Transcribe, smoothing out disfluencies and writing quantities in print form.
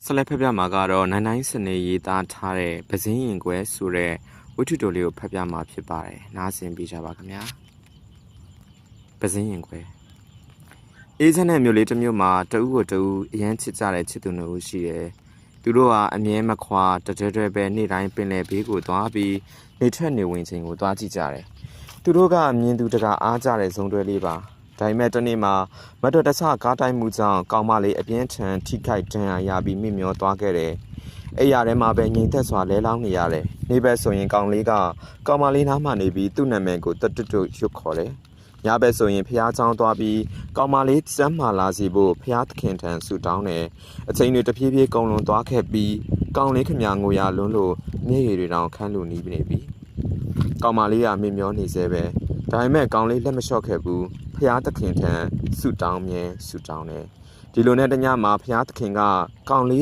ဆက်လက်ဖက်ပြမှာကတော့နိုင်နိုင်စနေရေးသားထားတဲ့ပဇင်းရင်ခွဲဆိုတဲ့ဝိထုတိုလေးကိုဖက်ပြမှာဖြစ်ပါတယ်။နားဆင်ပြကြပါခင်ဗျာ။ပဇင်းရင်ခွဲအေးချမ်းတဲ့မြို့လေးတစ်မြို့မှာတဦးကိုတဦးအရန်ချစ်ကြတဲ့ချစ်သူနှစ်ဦးရှိတယ်။သူတို့ကအမြဲမခွာတတဲတဲပဲနေ့တိုင်းပင်လယ်ဘေးကိုသွားပြီးနေထွက်နေဝင်ချိန်ကိုသွားကြည့်ကြတယ်။သူတို့ကအမြင်သူတကာအားကြတဲ့ဇုံတွဲလေးပါ။ဒါပေမဲ့တနေ့မှာမတော်တဆကားတိုင်းမှုကြောင့်ကောင်မလေးအပြင်းထန်ထိခိုက်ဒဏ်ရာရပြီးမိမျောသွားခဲ့တယ်။အဲ့ရထဲမှာပဲငြိမ်သက်စွာလဲလောင်းနေရတယ်။နေ့ဘက်ဆိုရင်ကောင်လေးကကောင်မလေးနားမှနေပြီးသူ့နာမည်ကိုတတွတ်ရွတ်ခေါ်တယ်။ညဘက်ဆိုရင်ဖះเจ้าသွားပြီးကောင်မလေးစမ်းမာလာစီဖို့ဖះသခင်ထံဆူတောင်းတယ်။အချိန်တွေတဖြည်းဖြည်းကုန်လွန်သွားခဲ့ပြီးကောင်လေးခမငိုရလွန်းလို့မျက်ရည်တွေတောင်ခန်းလိုနီးနေပြီ။ကောင်မလေးကမိမျောနေသေးပဲ။ဒါပေမဲ့ကောင်လေးလက်မလျှော့ခဲ့ဘူး။ဖျားသခင်ထံဆုတောင်းတယ်ဒီလိုနဲ့တညမှာဖျားသခင်ကကောင်လေး